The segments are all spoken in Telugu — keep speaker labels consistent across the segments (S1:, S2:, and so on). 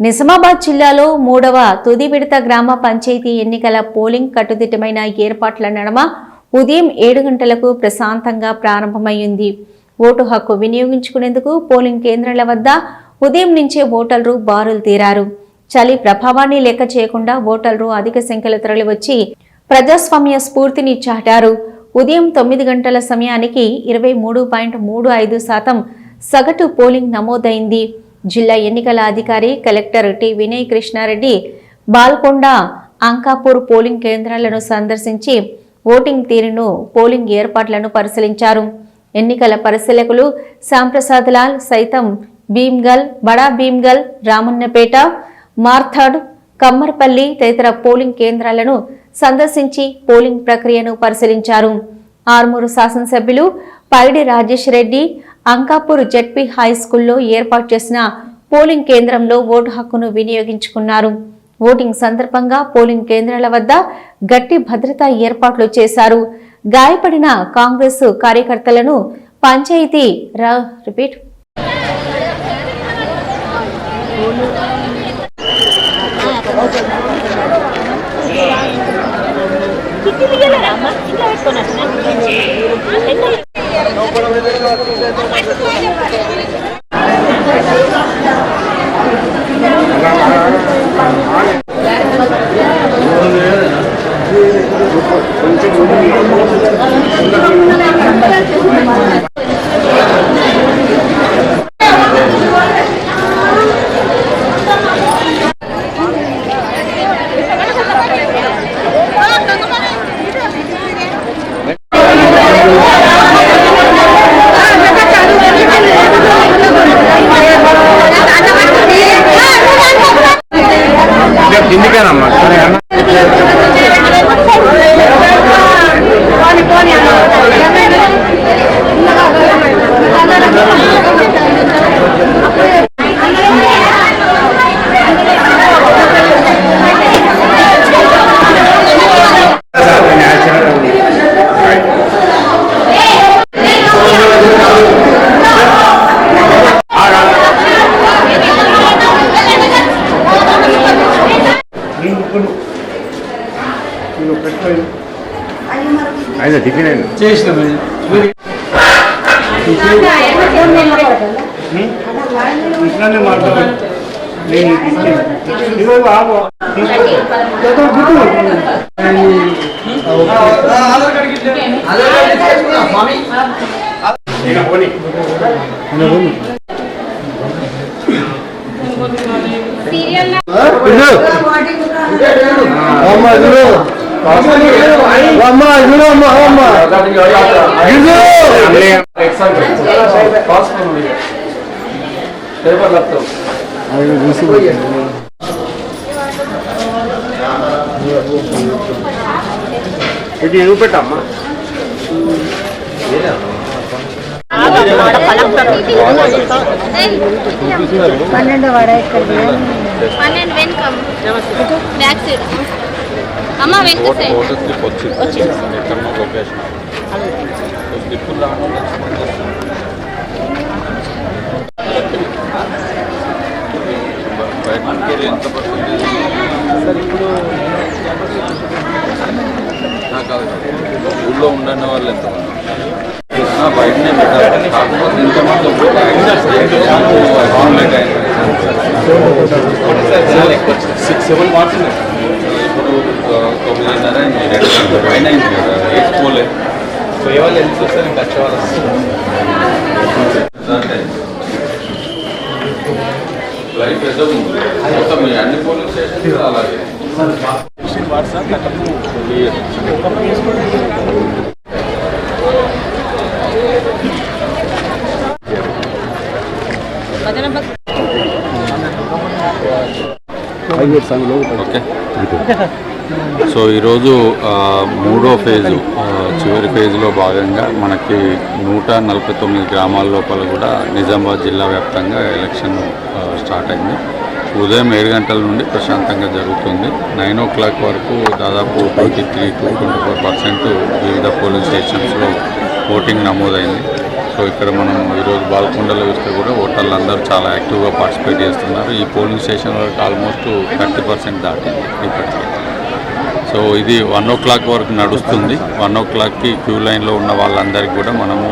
S1: నిజామాబాద్ జిల్లాలో 3వ తుది విడత గ్రామ పంచాయతీ ఎన్నికల పోలింగ్ కట్టుదిట్టమైన ఏర్పాట్ల నడుమ ఉదయం 7 గంటలకు ప్రశాంతంగా ప్రారంభమైంది. ఓటు హక్కు వినియోగించుకునేందుకు పోలింగ్ కేంద్రాల వద్ద ఉదయం నుంచే ఓటర్లు బారులు తీరారు. చలి ప్రభావాన్ని లెక్క చేయకుండా ఓటర్లు అధిక సంఖ్యలో తరలివచ్చి ప్రజాస్వామ్య స్ఫూర్తిని చాటారు. ఉదయం 9 గంటల సమయానికి 23.35% సగటు పోలింగ్ నమోదైంది. జిల్లా ఎన్నికల అధికారి collector T Vinay Krishna Reddy Balkonda, Ankapur polling కేంద్రాలను సందర్శించి ఓటింగ్ తీరును, పోలింగ్ ఏర్పాట్లను పరిశీలించారు. ఎన్నికల పరిశీలకులు శ్యాంప్రసాద్ లాల్ సైతం భీమ్గల్, బడా భీమ్గల్, రామన్నపేట, మార్థాడ్, కమ్మర్పల్లి తదితర పోలింగ్ కేంద్రాలను సందర్శించి పోలింగ్ ప్రక్రియను పరిశీలించారు. ఆర్మూరు శాసనసభ్యులు పైడి రాజేష్ రెడ్డి అంకాపూర్ జెడ్పీ హై స్కూల్లో ఏర్పాటు చేసిన పోలింగ్ కేంద్రంలో ఓటు హక్కును వినియోగించుకున్నారు. ఓటింగ్ సందర్భంగా పోలింగ్ కేంద్రాల వద్ద గట్టి భద్రతా ఏర్పాట్లు చేశారు. గాయపడిన కాంగ్రెస్ కార్యకర్తలను పంచాయతీ రిపీట్
S2: ఇట్లానే మాట్లాడాలి. ఇది ఎదుగు పెట్టమ్మా.
S3: ఊళ్ళో ఉండని వాళ్ళు ఎంతమంది బయటనే పెట్టారు. కాకపోతే ఇంతమంది 6-7 మార్క్స్ ఉన్నాయి. ఇప్పుడు 9:30 2 పైన అయింది కదా, 8 పోలేదు. సో ఏ వాళ్ళు ఎంత చూస్తే ఇంకా వచ్చే వాళ్ళు లైఫ్ పెద్ద ఉంది. మొత్తం అన్ని పోలింగ్ స్టేషన్ అలాగే ఓకే. సో ఈరోజు 3వ ఫేజు, చివరి ఫేజ్లో భాగంగా మనకి 149 గ్రామాల లోపల కూడా నిజామాబాద్ జిల్లా వ్యాప్తంగా ఎలక్షన్ స్టార్ట్ అయింది. ఉదయం 7 గంటల నుండి ప్రశాంతంగా జరుగుతుంది. 9 o'clock వరకు దాదాపు 23 to 24% వివిధ పోలింగ్ స్టేషన్స్లో ఓటింగ్ నమోదైంది. సో ఇక్కడ మనం ఈరోజు బాల్కొండలో చూస్తే కూడా ఓటర్లు అందరూ చాలా యాక్టివ్గా పార్టిసిపేట్ చేస్తున్నారు. ఈ పోలింగ్ స్టేషన్ వరకు ఆల్మోస్ట్ 30% దాటింది ఇప్పటికీ. సో ఇది 1 o'clock వరకు నడుస్తుంది. 1 o'clockకి క్యూ లైన్లో ఉన్న వాళ్ళందరికీ కూడా మనము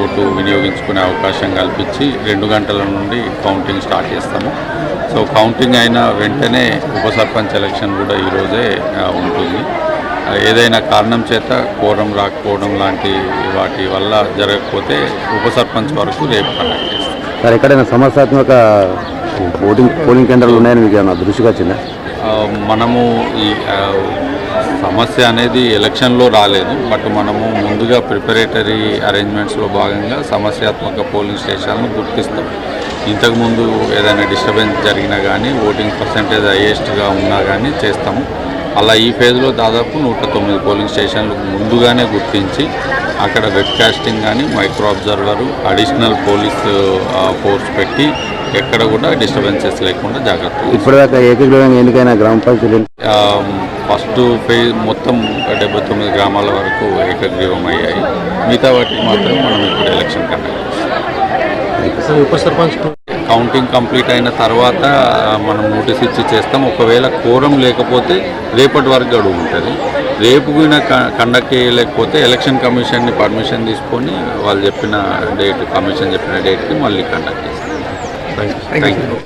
S3: ఓటు వినియోగించుకునే అవకాశం కల్పించి 2 గంటల నుండి కౌంటింగ్ స్టార్ట్ చేస్తాము. సో కౌంటింగ్ అయిన వెంటనే ఉప సర్పంచ్ ఎలక్షన్ కూడా ఈరోజే ఉంటుంది. ఏదైనా కారణం చేత కోరం రాకపోవడం లాంటి వాటి వల్ల జరగకపోతే ఉప సర్పంచ్ వరకు రేపు కండక్ట్ చేస్తాం.
S2: సార్ ఎక్కడైనా సమస్యాత్మక పోలింగ్ కేంద్రాలు ఉన్నాయని మీకు ఏమైనా దృష్టికి వచ్చిందా?
S3: మనము ఈ సమస్య అనేది ఎలక్షన్లో రాలేదు, బట్ మనము ముందుగా ప్రిపరేటరీ అరేంజ్మెంట్స్లో భాగంగా సమస్యాత్మక పోలింగ్ స్టేషన్లను గుర్తిస్తాం. ఇంతకుముందు ఏదైనా డిస్టర్బెన్స్ జరిగినా కానీ ఓటింగ్ పర్సంటేజ్ హైయెస్ట్గా ఉన్నా కానీ చేస్తాము. అలా ఈ ఫేజ్లో దాదాపు 109 పోలింగ్ స్టేషన్లు ముందుగానే గుర్తించి అక్కడ వెబ్కాస్టింగ్ కానీ micro observer additional police force పెట్టి ఎక్కడ కూడా డిస్టర్బెన్సెస్ లేకుండా జాగ్రత్తలు.
S2: ఇప్పటిదాకా ఏకగ్రీవంగా ఎన్నికైన గ్రామ పంచాయతీలు
S3: ఫస్ట్ ఫేజ్ మొత్తం 79 గ్రామాల వరకు ఏకగ్రీవం అయ్యాయి. మిగతా వాటికి మాత్రం మనం ఇప్పుడు ఎలక్షన్ కండక్ట్ చేస్తాం.
S2: ఉప సర్పంచ్
S3: కౌంటింగ్ కంప్లీట్ అయిన తర్వాత మనం నోటీస్ ఇచ్చి చేస్తాం. ఒకవేళ కోరం లేకపోతే రేపటి వరకు గడువు ఉంటుంది. రేపు కూడా కండక్ట్ చేయలేకపోతే ఎలక్షన్ కమిషన్ని పర్మిషన్ తీసుకొని వాళ్ళు చెప్పిన డేట్, కమిషన్ చెప్పిన డేట్కి మళ్ళీ కండక్ట్ చేస్తాం. Thank you.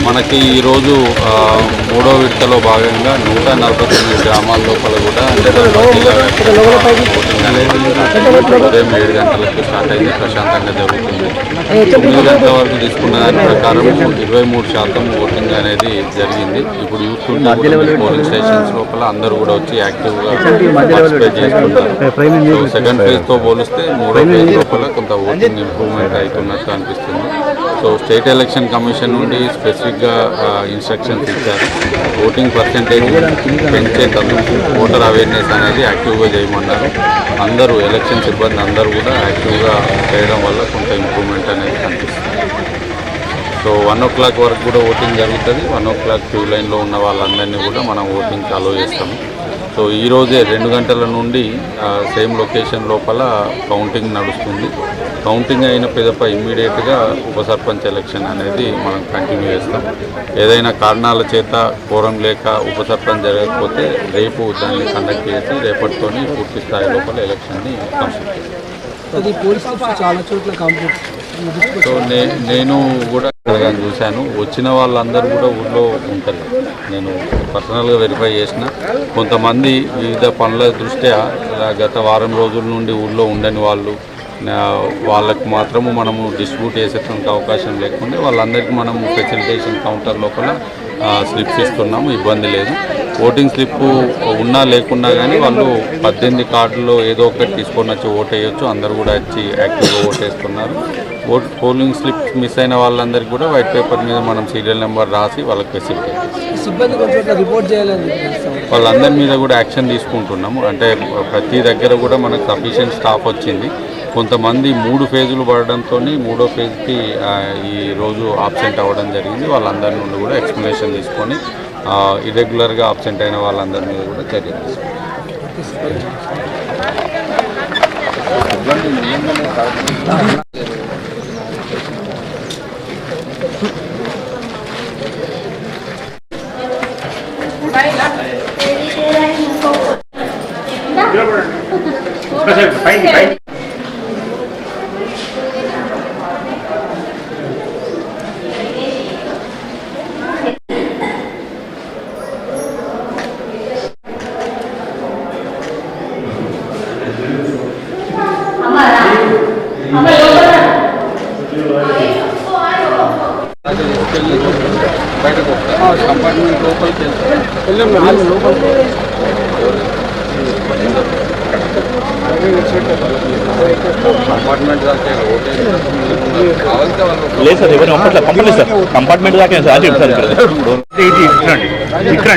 S3: మనకి ఈరోజు 3వ విడతలో భాగంగా 149 గ్రామాల లోపల కూడా ఓటింగ్ అనేది ఉదయం 7 గంటలకు స్టార్ట్ అయింది. ప్రశాంతంగా జరుగుతుంది. 9 గంటల వరకు తీసుకున్న దాని ప్రకారం 23% ఓటింగ్ అనేది జరిగింది. ఇప్పుడు యూత్ పోలింగ్ స్టేషన్స్ లోపల అందరూ కూడా వచ్చి యాక్టివ్గా పార్టిసిపేట్ చేసుకుంటారు. సెకండ్ ఫేజ్తో పోలిస్తే 3వ ఫేజ్ లోపల కొంత ఓటింగ్ ఇంప్రూవ్మెంట్ అవుతున్నట్టు అనిపిస్తుంది. సో స్టేట్ ఎలక్షన్ కమిషన్ నుండి స్పెసిఫిక్గా ఇన్స్ట్రక్షన్స్ ఇచ్చారు. ఓటింగ్ పర్సెంటేజ్ పెంచేటందుకు ఓటర్ అవేర్నెస్ అనేది యాక్టివ్గా చేయమన్నారు. అందరూ ఎలక్షన్ సిబ్బంది అందరూ కూడా యాక్టివ్గా చేయడం వల్ల కొంత ఇంప్రూవ్మెంట్ అనేది కనిపిస్తుంది. సో 1 o'clock వరకు కూడా ఓటింగ్ జరుగుతుంది. 1 o'clock క్యూ లైన్లో ఉన్న వాళ్ళందరినీ కూడా మనం ఓటింగ్కి అలో చేస్తాము. సో ఈరోజే 2 గంటల నుండి సేమ్ లొకేషన్ లోపల కౌంటింగ్ నడుస్తుంది. కౌంటింగ్ అయిన పిదప ఇమ్మీడియట్గా ఉప సర్పంచ్ ఎలక్షన్ అనేది మనం కంటిన్యూ చేస్తాం. ఏదైనా కారణాల చేత కోరం లేక ఉప సర్పంచ్ జరగకపోతే రేపు దాన్ని కండక్ట్ చేసి రేపటితోని పూర్తి స్థాయి లోపల ఎలక్షన్ని కంప్లీట్ చేస్తాం. సో నేను కూడా ఇక్కడ చూశాను. వచ్చిన వాళ్ళందరూ కూడా ఊళ్ళో ఉంటారు. నేను పర్సనల్గా వెరిఫై చేసిన కొంతమంది వివిధ పనుల దృష్ట్యా గత వారం రోజుల నుండి ఊళ్ళో ఉండని వాళ్ళకు మాత్రము మనము డిస్ట్రిబ్యూట్ చేసేటువంటి అవకాశం లేకుండా వాళ్ళందరికీ మనము ఫెసిలిటేషన్ కౌంటర్ లోపల స్లిప్స్ ఇస్తున్నాము. ఇబ్బంది లేదు. ఓటింగ్ స్లిప్ ఉన్నా లేకున్నా కానీ వాళ్ళు 18 కార్డులో ఏదో ఒకటి తీసుకొని వచ్చి ఓటు వేయొచ్చు. అందరూ కూడా వచ్చి యాక్టివ్గా ఓటేస్తున్నారు. పోలింగ్ స్లిప్ మిస్ అయిన వాళ్ళందరికీ కూడా వైట్ పేపర్ మీద మనం సీరియల్ నెంబర్ రాసి వాళ్ళకి ఫెసిలిటీ వాళ్ళందరి మీద కూడా యాక్షన్ తీసుకుంటున్నాము. అంటే ప్రతి దగ్గర కూడా మనకు సఫిషియెంట్ స్టాఫ్ వచ్చింది. కొంతమంది 3 ఫేజులు పడడంతో 3వ ఫేజ్కి ఈరోజు ఆబ్సెంట్ అవ్వడం జరిగింది. వాళ్ళందరి నుండి కూడా ఎక్స్ప్లెనేషన్ తీసుకొని ఇర్రెగ్యులర్గా ఆబ్సెంట్ అయిన వాళ్ళందరి మీద కూడా చర్య తీసుకుంటాం. బయటకు కంపార్ట్మెంట్ లోపలికి వెళ్తాం. కంపార్ట్మెంట్ దాకా
S4: లేదు సార్ ఎవరు పంపలేదు సార్ కంపార్ట్మెంట్ దాకా సార్ చెప్తారు ఇక్కడ